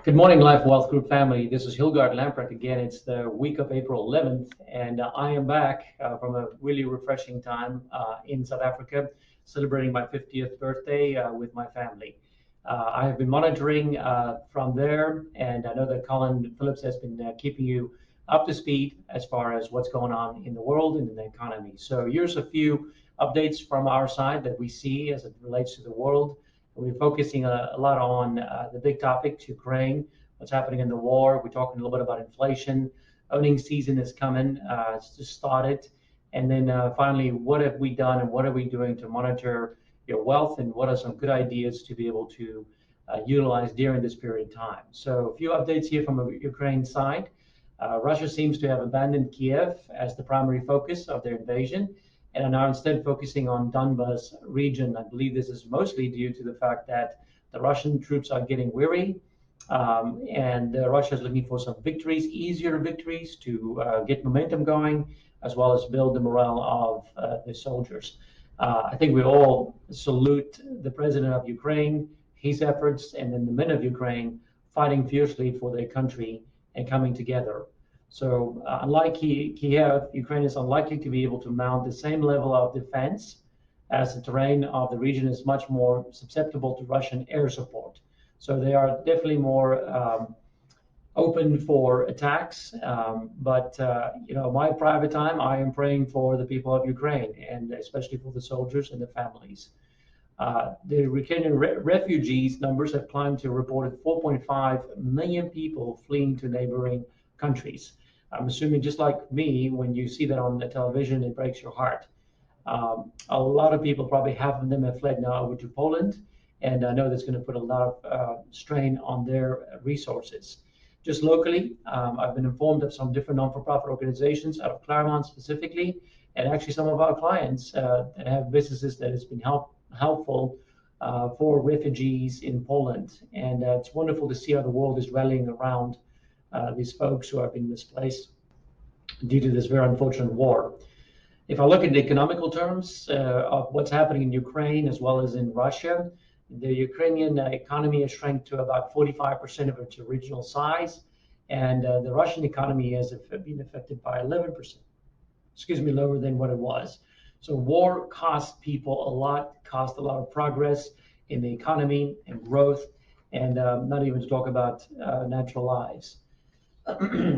Good morning, LifeWealth Group family. This is Hilgardt Lamprecht again. It's the week of April 11th, and I am back from a really refreshing time in South Africa, celebrating my 50th birthday with my family. I have been monitoring from there, and I know that Colin Phillips has been keeping you up to speed as far as what's going on in the world and in the economy. So here's a few updates from our side that we see as it relates to the world. We're focusing a lot on the big topics, Ukraine, what's happening in the war. We're talking a little bit about inflation. Earnings season is coming. It's just started. And then finally, what have we done and what are we doing to monitor your wealth, and what are some good ideas to be able to utilize during this period of time? So a few updates here from the Ukraine side. Russia seems to have abandoned Kiev as the primary focus of their invasion and are now instead focusing on Donbas region. I believe this is mostly due to the fact that the Russian troops are getting weary, and Russia is looking for some victories, easier victories to get momentum going, as well as build the morale of the soldiers. I think we all salute the president of Ukraine, his efforts, and then the men of Ukraine fighting fiercely for their country and coming together. So unlike Kiev, Ukraine is unlikely to be able to mount the same level of defense, as the terrain of the region is much more susceptible to Russian air support. So they are definitely more open for attacks. But my private time, I am praying for the people of Ukraine, and especially for the soldiers and the families. The Ukrainian refugees numbers have climbed to a reported 4.5 million people fleeing to neighboring countries. I'm assuming, just like me, when you see that on the television, it breaks your heart. A lot of people, probably half of them, have fled now over to Poland, and I know that's going to put a lot of strain on their resources. Just locally, I've been informed of some different non-for-profit organizations out of Claremont specifically, and actually some of our clients that have businesses that has been helpful for refugees in Poland. And it's wonderful to see how the world is rallying around these folks who have been displaced due to this very unfortunate war. If I look at the economical terms of what's happening in Ukraine as well as in Russia, the Ukrainian economy has shrank to about 45% of its original size, and the Russian economy has been affected by 11%, lower than what it was. So war costs people a lot, cost a lot of progress in the economy and growth, and not even to talk about natural lives.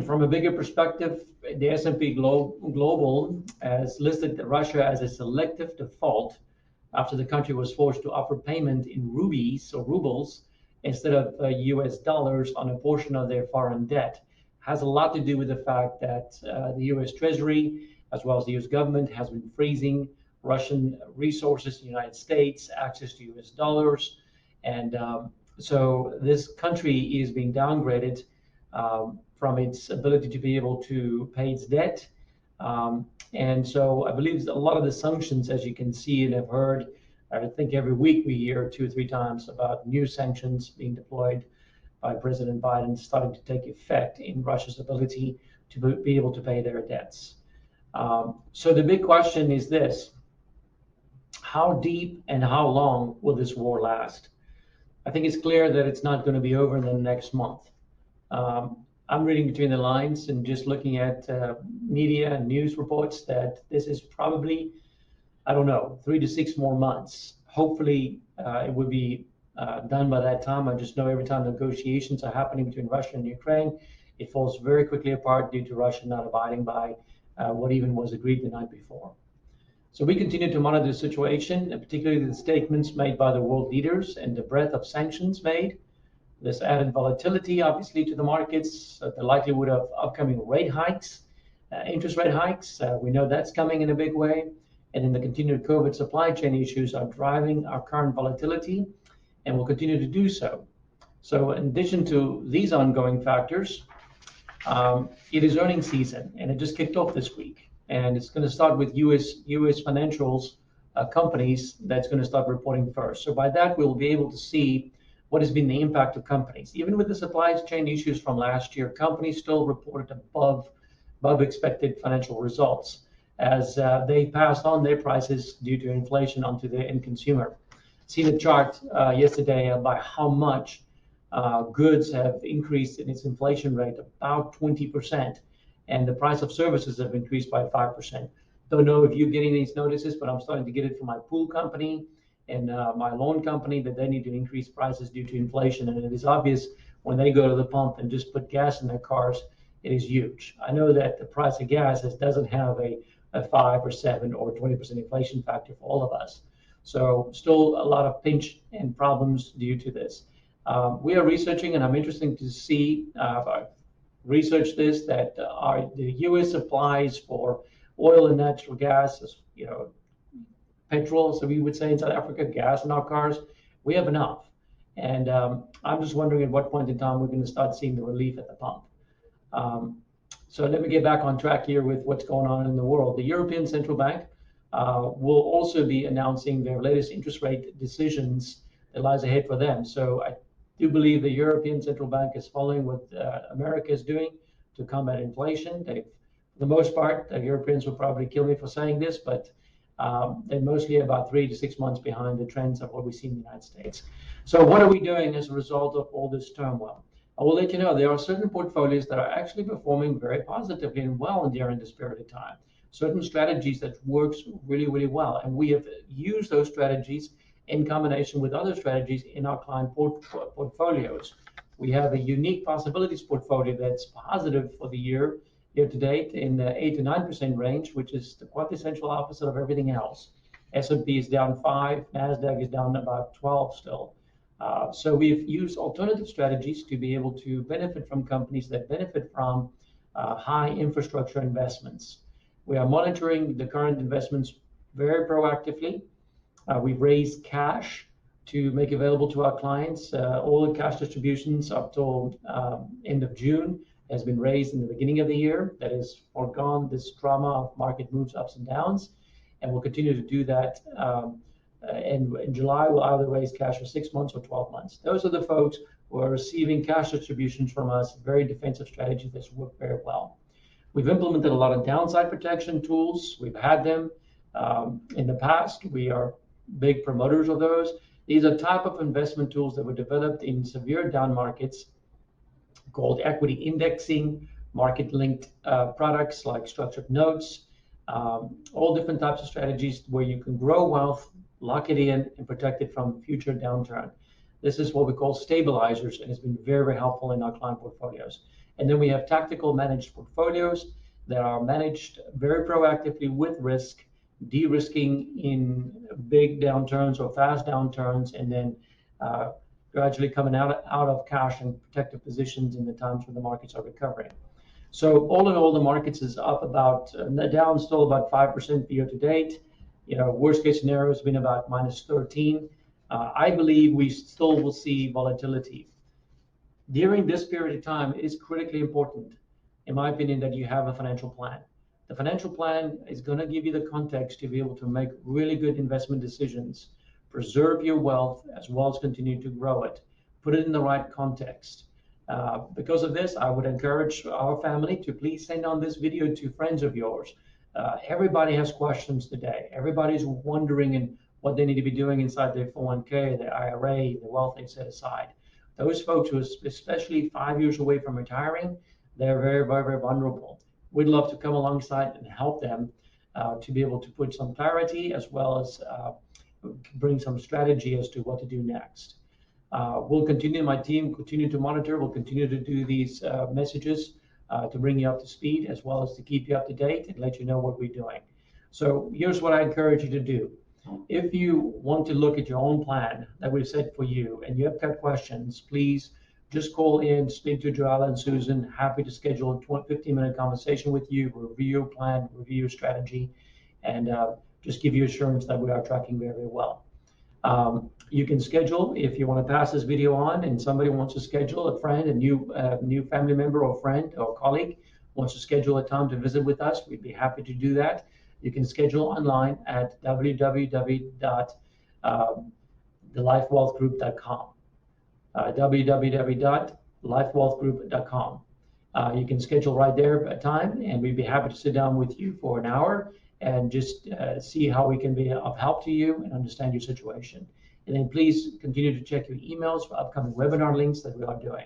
From a bigger perspective, the S&P Global has listed Russia as a selective default after the country was forced to offer payment in rupees or rubles instead of US dollars on a portion of their foreign debt. Has a lot to do with the fact that the US Treasury, as well as the US government, has been freezing Russian resources in the United States, access to US dollars. And so this country is being downgraded from its ability to be able to pay its debt. And so I believe a lot of the sanctions, as you can see and have heard, I think every week we hear 2 or 3 times about new sanctions being deployed by President Biden starting to take effect in Russia's ability to be able to pay their debts. So the big question is this: how deep and how long will this war last? I think it's clear that it's not going to be over in the next month. I'm reading between the lines and just looking at media and news reports that this is probably, I don't know, 3 to 6 more months. Hopefully, it will be done by that time. I just know every time negotiations are happening between Russia and Ukraine, it falls very quickly apart due to Russia not abiding by what even was agreed the night before. So we continue to monitor the situation, and particularly the statements made by the world leaders and the breadth of sanctions made. This added volatility, obviously, to the markets, the likelihood of upcoming rate hikes, interest rate hikes. We know that's coming in a big way. And then the continued COVID supply chain issues are driving our current volatility and will continue to do so. So in addition to these ongoing factors, it is earnings season, and it just kicked off this week. And it's going to start with U.S. financials companies that's going to start reporting first. So by that, we'll be able to see what has been the impact of companies. Even with the supply chain issues from last year, companies still reported above expected financial results as they passed on their prices due to inflation onto the end consumer. See the chart yesterday by how much goods have increased in its inflation rate about 20%, and the price of services have increased by 5%. Don't know if you're getting these notices, but I'm starting to get it from my pool company and my loan company that they need to increase prices due to inflation. And it is obvious when they go to the pump and just put gas in their cars, it is huge. I know that the price of gas doesn't have a 5 or 7 or 20% inflation factor for all of us. So still a lot of pinch and problems due to this. We are researching, and I'm interested to see, research this, that the U.S. supplies for oil and natural gas, petrol, so we would say in South Africa, gas in our cars, we have enough. And I'm just wondering at what point in time we're going to start seeing the relief at the pump. So let me get back on track here with what's going on in the world. The European Central Bank will also be announcing their latest interest rate decisions that lies ahead for them. So I do believe the European Central Bank is following what America is doing to combat inflation. For the most part, the Europeans will probably kill me for saying this, but they're mostly about 3 to 6 months behind the trends of what we see in the United States. So what are we doing as a result of all this turmoil? I will let you know there are certain portfolios that are actually performing very positively and well during this period of time. Certain strategies that works really, really well. And we have used those strategies in combination with other strategies in our client portfolios. We have a unique possibilities portfolio that's positive for the year to date in the 8 to 9% range, which is the quintessential opposite of everything else. S&P is down 5, NASDAQ is down about 12 still. So we've used alternative strategies to be able to benefit from companies that benefit from high infrastructure investments. We are monitoring the current investments very proactively. We've raised cash to make available to our clients. All the cash distributions up till end of June has been raised in the beginning of the year. That is foregone this drama of market moves ups and downs, and we'll continue to do that. And in July, we'll either raise cash for 6 months or 12 months. Those are the folks who are receiving cash distributions from us, very defensive strategy that's worked very well. We've implemented a lot of downside protection tools. We've had them in the past. We are big promoters of those. These are type of investment tools that were developed in severe down markets called equity indexing, market-linked products like structured notes, all different types of strategies where you can grow wealth, lock it in, and protect it from future downturn. This is what we call stabilizers, and it's been very, very helpful in our client portfolios. And then we have tactical managed portfolios that are managed very proactively with risk, de-risking in big downturns or fast downturns, and then gradually coming out of cash and protective positions in the times when the markets are recovering. So all in all, the markets is up about, down still about 5% year to date. Worst case scenario has been about -13. I believe we still will see volatility. During this period of time, it is critically important, in my opinion, that you have a financial plan. The financial plan is going to give you the context to be able to make really good investment decisions, preserve your wealth, as well as continue to grow it. Put it in the right context. Because of this, I would encourage our family to please send on this video to friends of yours. Everybody has questions today. Everybody's wondering in what they need to be doing inside their 401k, their IRA, the wealth they set aside. Those folks who are especially 5 years away from retiring, they're very, very, very vulnerable. We'd love to come alongside and help them to be able to put some clarity as well as bring some strategy as to what to do next. We'll continue, my team continue to monitor. We'll continue to do these messages to bring you up to speed as well as to keep you up to date and let you know what we're doing. So here's what I encourage you to do. If you want to look at your own plan that we've set for you and you have got questions, please just call in, speak to Joella and Susan. Happy to schedule a 15-minute conversation with you, review your plan, review your strategy, and just give you assurance that we are tracking very, very well. You can schedule, if you want to pass this video on and somebody wants to schedule a friend, a new family member or friend or colleague wants to schedule a time to visit with us, we'd be happy to do that. You can schedule online at www.thelifewealthgroup.com. www.lifewealthgroup.com. You can schedule right there a time, and we'd be happy to sit down with you for an hour and just see how we can be of help to you and understand your situation. And then please continue to check your emails for upcoming webinar links that we are doing.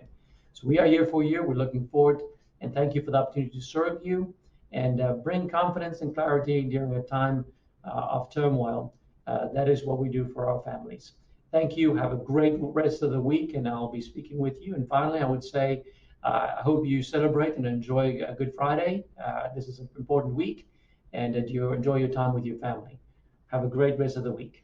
So we are here for you. We're looking forward, and thank you for the opportunity to serve you and bring confidence and clarity during a time of turmoil. That is what we do for our families. Thank you. Have a great rest of the week, and I'll be speaking with you. And finally, I would say, I hope you celebrate and enjoy Good Friday. This is an important week, and that you enjoy your time with your family. Have a great rest of the week.